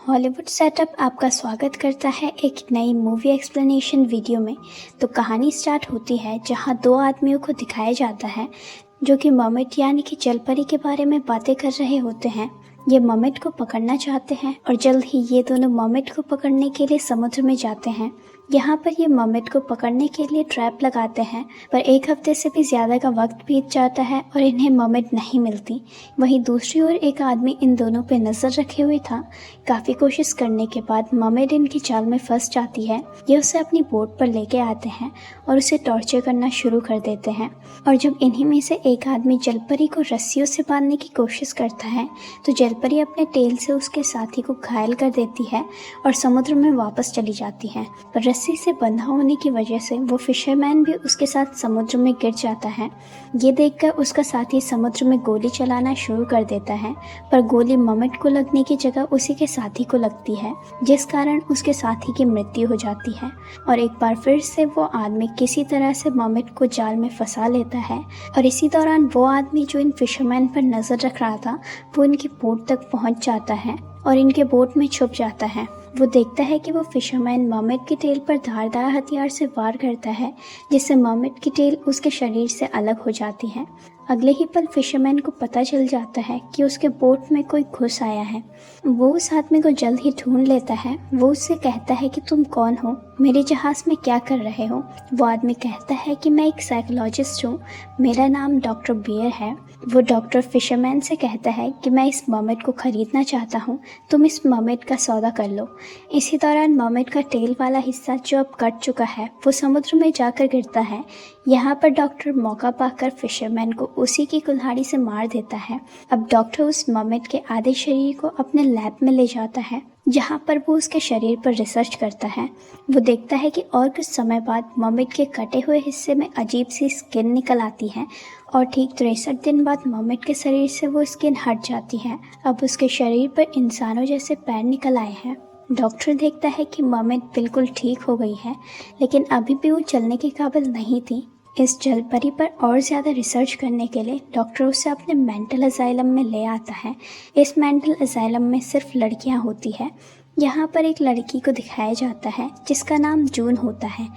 Hollywood setup आपका स्वागत करता है एक नई मूवी एक्सप्लेनेशन वीडियो में। तो कहानी स्टार्ट होती है जहां दो आदमियों को दिखाया जाता है जो कि मर्मेड यानी कि जलपरी के बारे में बातें कर रहे होते हैं। ये मर्मेड को पकड़ना चाहते हैं और जल्द ही ये दोनों मर्मेड को पकड़ने के लिए समुद्र में जाते हैं। यहाँ पर ये मर्मेड को पकड़ने के लिए ट्रैप लगाते हैं, पर एक हफ्ते से भी ज़्यादा का वक्त बीत जाता है और इन्हें मर्मेड नहीं मिलती। वहीं दूसरी ओर एक आदमी इन दोनों पे नज़र रखे हुए था। काफ़ी कोशिश करने के बाद मर्मेड इनकी जाल में फंस जाती है। ये उसे अपनी बोट पर लेके आते हैं और उसे टॉर्चर करना शुरू कर देते हैं। और जब इन्हीं में से एक आदमी जलपरी को रस्सियों से बांधने की कोशिश करता है तो जलपरी अपने टेल से उसके साथी को घायल कर देती है और समुद्र में वापस चली जाती है। पर रस्सी से बंधा होने की वजह से वो फिशरमैन भी उसके साथ समुद्र में गिर जाता है। ये देखकर उसका साथी समुद्र में गोली चलाना शुरू कर देता है, पर गोली मर्मेड को लगने की जगह उसी के साथी को लगती है, जिस कारण उसके साथी की मृत्यु हो जाती है। और एक बार फिर से वो आदमी किसी तरह से मर्मेड को जाल में फंसा लेता है और इसी दौरान वो आदमी जो इन फिशरमैन पर नजर रख रहा था वो इनकी बोट तक पहुंच जाता है और इनके बोट में छुप जाता है। वो देखता है कि वो फिशरमैन मर्मेड की टेल पर धारदार हथियार से वार करता है, जिससे मर्मेड की टेल उसके शरीर से अलग हो जाती है। अगले ही पल फिशरमैन को पता चल जाता है कि उसके बोट में कोई घुस आया है। वो उस आदमी को जल्द ही ढूंढ लेता है। वो उससे कहता है कि तुम कौन हो, मेरे जहाज में क्या कर रहे हो। वो आदमी कहता है कि मैं एक साइकोलॉजिस्ट हूँ, मेरा नाम डॉक्टर बियर है। वो डॉक्टर फिशरमैन से कहता है कि मैं इस मर्मेड को खरीदना चाहता हूँ, तुम इस मर्मेड का सौदा कर लो। इसी दौरान मर्मेड का टेल वाला हिस्सा जो अब कट चुका है वो समुद्र में जाकर गिरता है। यहाँ पर डॉक्टर मौका पाकर फिशरमैन को उसी की कुल्हाड़ी से मार देता है। अब डॉक्टर उस मर्मेड के आधे शरीर को अपने लैब में ले जाता है, जहाँ पर वो उसके शरीर पर रिसर्च करता है। वो देखता है कि और कुछ समय बाद मर्मेड के कटे हुए हिस्से में अजीब सी स्किन निकल आती है और ठीक 63 दिन बाद मर्मेड के शरीर से वो स्किन हट जाती है। अब उसके शरीर पर इंसानों जैसे पैर निकल आए हैं। डॉक्टर देखता है कि मर्मेड बिल्कुल ठीक हो गई है, लेकिन अभी भी वो चलने के काबिल नहीं थी। इस जलपरी पर और ज़्यादा रिसर्च करने के लिए डॉक्टर उसे अपने मेंटल असाइलम में ले आता है। इस मेंटल असाइलम में सिर्फ लड़कियां होती है। यहाँ पर एक लड़की को दिखाया जाता है जिसका नाम जून होता है।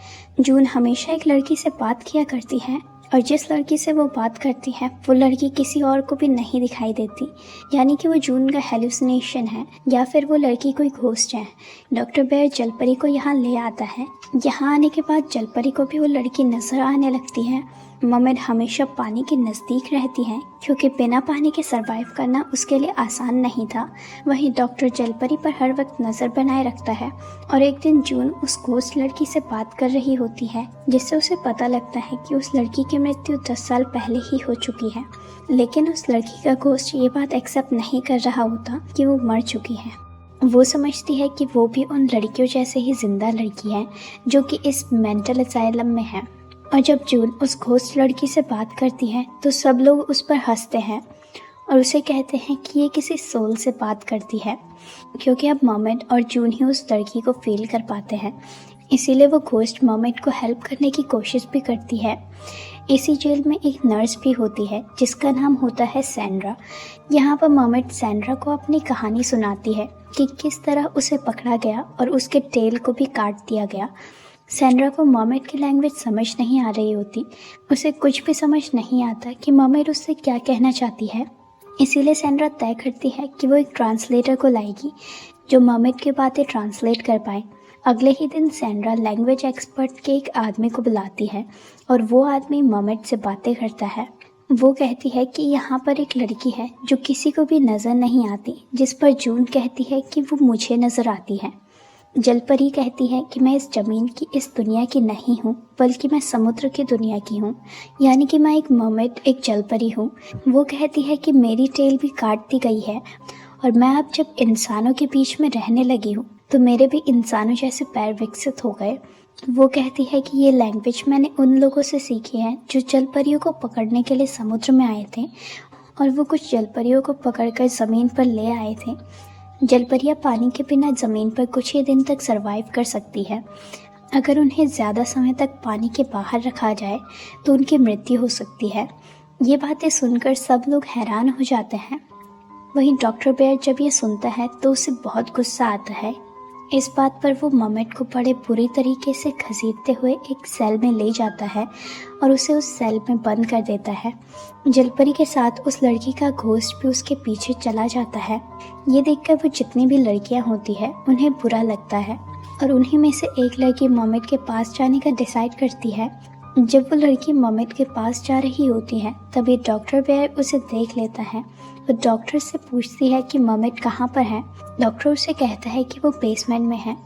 जून हमेशा एक लड़की से बात किया करती है और जिस लड़की से वो बात करती है वो लड़की किसी और को भी नहीं दिखाई देती, यानी कि वो जून का हेलुसिनेशन है या फिर वो लड़की कोई घोस्ट है। डॉक्टर बेयर जलपरी को यहाँ ले आता है। यहाँ आने के बाद जलपरी को भी वो लड़की नजर आने लगती है। मर्मेड हमेशा पानी के नज़दीक रहती है क्योंकि बिना पानी के सरवाइव करना उसके लिए आसान नहीं था। वहीं डॉक्टर जलपरी पर हर वक्त नज़र बनाए रखता है और एक दिन जून उस घोस्ट लड़की से बात कर रही होती है, जिससे उसे पता लगता है कि उस लड़की की मृत्यु 10 साल पहले ही हो चुकी है। लेकिन उस लड़की का घोस्ट ये बात एक्सेप्ट नहीं कर रहा होता कि वो मर चुकी है। वो समझती है कि वो भी उन लड़कियों जैसे ही जिंदा लड़की है जो कि इस मेंटल असाइलम में है। और जब जून उस घोस्ट लड़की से बात करती है तो सब लोग उस पर हंसते हैं और उसे कहते हैं कि ये किसी सोल से बात करती है, क्योंकि अब मर्मेड और जून ही उस लड़की को फील कर पाते हैं। इसीलिए वो घोस्ट मर्मेड को हेल्प करने की कोशिश भी करती है। इसी जेल में एक नर्स भी होती है जिसका नाम होता है सैंड्रा। यहाँ पर मर्मेड सैंड्रा को अपनी कहानी सुनाती है कि किस तरह उसे पकड़ा गया और उसके टेल को भी काट दिया गया। सैंड्रा को मर्मेड की लैंग्वेज समझ नहीं आ रही होती। उसे कुछ भी समझ नहीं आता कि मर्मेड उससे क्या कहना चाहती है। इसीलिए सैंड्रा तय करती है कि वो एक ट्रांसलेटर को लाएगी जो मर्मेड की बातें ट्रांसलेट कर पाए। अगले ही दिन सैंड्रा लैंग्वेज एक्सपर्ट के एक आदमी को बुलाती है और वो आदमी मर्मेड से बातें करता है। वो कहती है कि यहाँ पर एक लड़की है जो किसी को भी नज़र नहीं आती, जिस पर जून कहती है कि वो मुझे नज़र आती है। जलपरी कहती है कि मैं इस ज़मीन की, इस दुनिया की नहीं हूँ, बल्कि मैं समुद्र की दुनिया की हूँ, यानी कि मैं एक मर्मेड, एक जलपरी हूँ। वो कहती है कि मेरी टेल भी काट दी गई है और मैं अब जब इंसानों के बीच में रहने लगी हूँ तो मेरे भी इंसानों जैसे पैर विकसित हो गए। वो कहती है कि ये लैंग्वेज मैंने उन लोगों से सीखी है जो जलपरियों को पकड़ने के लिए समुद्र में आए थे और वो कुछ जलपरियों को पकड़कर ज़मीन पर ले आए थे। जलपरियाँ पानी के बिना ज़मीन पर कुछ ही दिन तक सरवाइव कर सकती है। अगर उन्हें ज़्यादा समय तक पानी के बाहर रखा जाए तो उनकी मृत्यु हो सकती है। ये बातें सुनकर सब लोग हैरान हो जाते हैं वहीं डॉक्टर बेयर जब ये सुनता है तो उसे बहुत गुस्सा आता है। इस बात पर वो ममेट को बड़े बुरी तरीके से घसीटते हुए एक सेल में ले जाता है और उसे उस सेल में बंद कर देता है। जलपरी के साथ उस लड़की का घोस्ट भी उसके पीछे चला जाता है। ये देखकर वो जितनी भी लड़कियां होती है उन्हें बुरा लगता है और उन्हीं में से एक लड़की ममेट के पास जाने का डिसाइड करती है। जब वो लड़की ममेट के पास जा रही होती है तभी डॉक्टर बेयर उसे देख लेता है और डॉक्टर से पूछती है कि ममेट कहाँ पर है। डॉक्टर उसे कहता है कि वो बेसमेंट में है।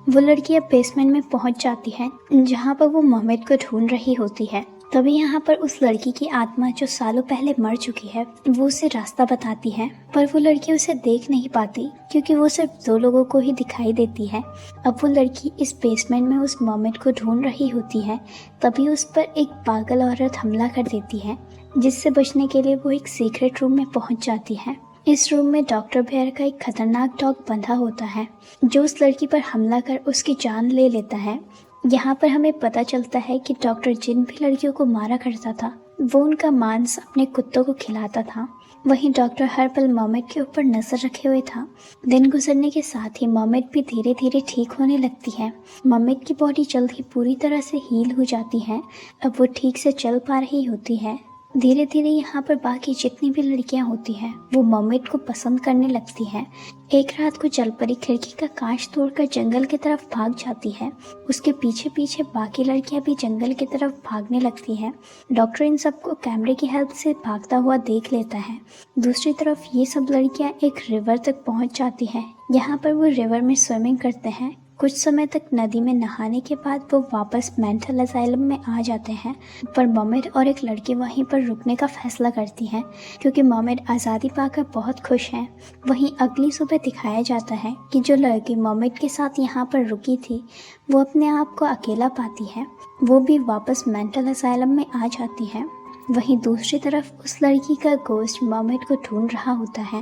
वो लड़की अब बेसमेंट में पहुंच जाती है जहाँ पर वो ममेट को ढूंढ रही होती है। तभी यहाँ पर उस लड़की की आत्मा जो सालों पहले मर चुकी है वो उसे रास्ता बताती है, पर वो लड़की उसे देख नहीं पाती क्योंकि वो सिर्फ 2 लोगों को ही दिखाई देती है। अब वो लड़की इस बेसमेंट में उस ममेट को ढूंढ रही होती है, तभी उस पर एक पागल औरत हमला कर देती है, जिससे बचने के लिए वो एक सीक्रेट रूम में पहुंच जाती है। इस रूम में डॉक्टर बेयर का एक खतरनाक डॉग बंधा होता है जो उस लड़की पर हमला कर उसकी जान ले लेता है। यहाँ पर हमें पता चलता है कि डॉक्टर जिन भी लड़कियों को मारा करता था वो उनका मांस अपने कुत्तों को खिलाता था। वहीं डॉक्टर हर पल ममेट के ऊपर नजर रखे हुए था। दिन गुजरने के साथ ही ममेट भी धीरे धीरे ठीक होने लगती है। ममेट की बॉडी जल्द ही पूरी तरह से हील हो जाती है। अब वो ठीक से चल पा रही होती है। धीरे धीरे यहाँ पर बाकी जितनी भी लड़कियां होती हैं वो ममेट को पसंद करने लगती हैं। एक रात को जलपरी खिड़की का कांच तोड़कर जंगल की तरफ भाग जाती है। उसके पीछे पीछे बाकी लड़कियां भी जंगल की तरफ भागने लगती हैं। डॉक्टर इन सबको कैमरे की हेल्प से भागता हुआ देख लेता है। दूसरी तरफ ये सब लड़कियां एक रिवर तक पहुंच जाती हैं। यहाँ पर वो रिवर में स्विमिंग करते हैं। कुछ समय तक नदी में नहाने के बाद वो वापस मेंटल असाइलम में आ जाते हैं, पर ममेट और एक लड़की वहीं पर रुकने का फैसला करती हैं क्योंकि ममेट आज़ादी पाकर बहुत खुश हैं। वहीं अगली सुबह दिखाया जाता है कि जो लड़की ममेट के साथ यहाँ पर रुकी थी वो अपने आप को अकेला पाती है। वो भी वापस मेंटल असाइलम में आ जाती है। वहीं दूसरी तरफ उस लड़की का घोस्ट ममेट को ढूंढ रहा होता है।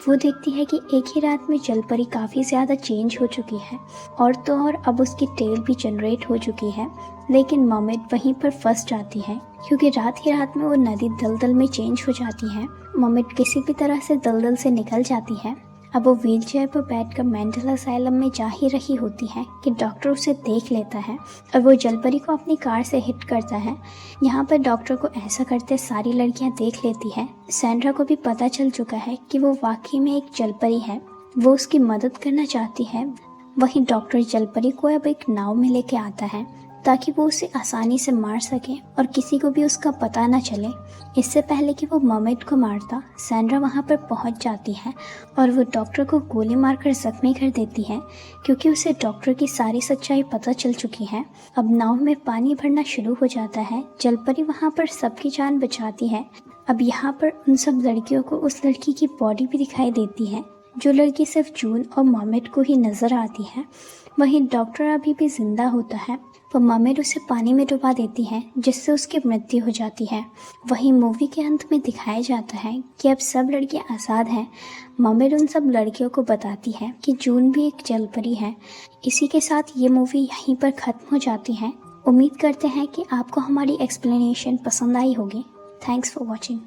वो देखती है कि एक ही रात में जलपरी काफ़ी ज़्यादा चेंज हो चुकी है और तो और अब उसकी टेल भी जनरेट हो चुकी है, लेकिन ममेट वहीं पर फंस जाती है क्योंकि रात ही रात में वो नदी दलदल में चेंज हो जाती है। ममेट किसी भी तरह से दलदल से निकल जाती है। अब वो व्हीलचेयर पर बैठकर मेंटल असाइलम में जा ही रही होती है कि डॉक्टर उसे देख लेता है और वो जलपरी को अपनी कार से हिट करता है। यहाँ पर डॉक्टर को ऐसा करते सारी लड़कियाँ देख लेती है। सैंड्रा को भी पता चल चुका है कि वो वाकई में एक जलपरी है। वो उसकी मदद करना चाहती है। वहीं डॉक्टर जलपरी को अब एक नाव में लेके आता है ताकि वो उसे आसानी से मार सके और किसी को भी उसका पता न चले। इससे पहले कि वो ममेट को मारता, सैंड्रा वहाँ पर पहुँच जाती है और वो डॉक्टर को गोली मारकर जख्मी कर देती है क्योंकि उसे डॉक्टर की सारी सच्चाई पता चल चुकी है। अब नाव में पानी भरना शुरू हो जाता है। जलपरी वहाँ पर सबकी जान बचाती है। अब यहाँ पर उन सब लड़कियों को उस लड़की की बॉडी भी दिखाई देती है, जो लड़की सिर्फ जून और ममेट को ही नजर आती है। वहीं डॉक्टर अभी भी जिंदा होता है, पर ममेट उसे पानी में डुबा देती है जिससे उसकी मृत्यु हो जाती है। वहीं मूवी के अंत में दिखाया जाता है कि अब सब लड़कियां आज़ाद हैं। ममेट उन सब लड़कियों को बताती है कि जून भी एक जलपरी है। इसी के साथ ये मूवी यहीं पर ख़त्म हो जाती है। उम्मीद करते हैं कि आपको हमारी एक्सप्लेनेशन पसंद आई होगी। Thanks for watching.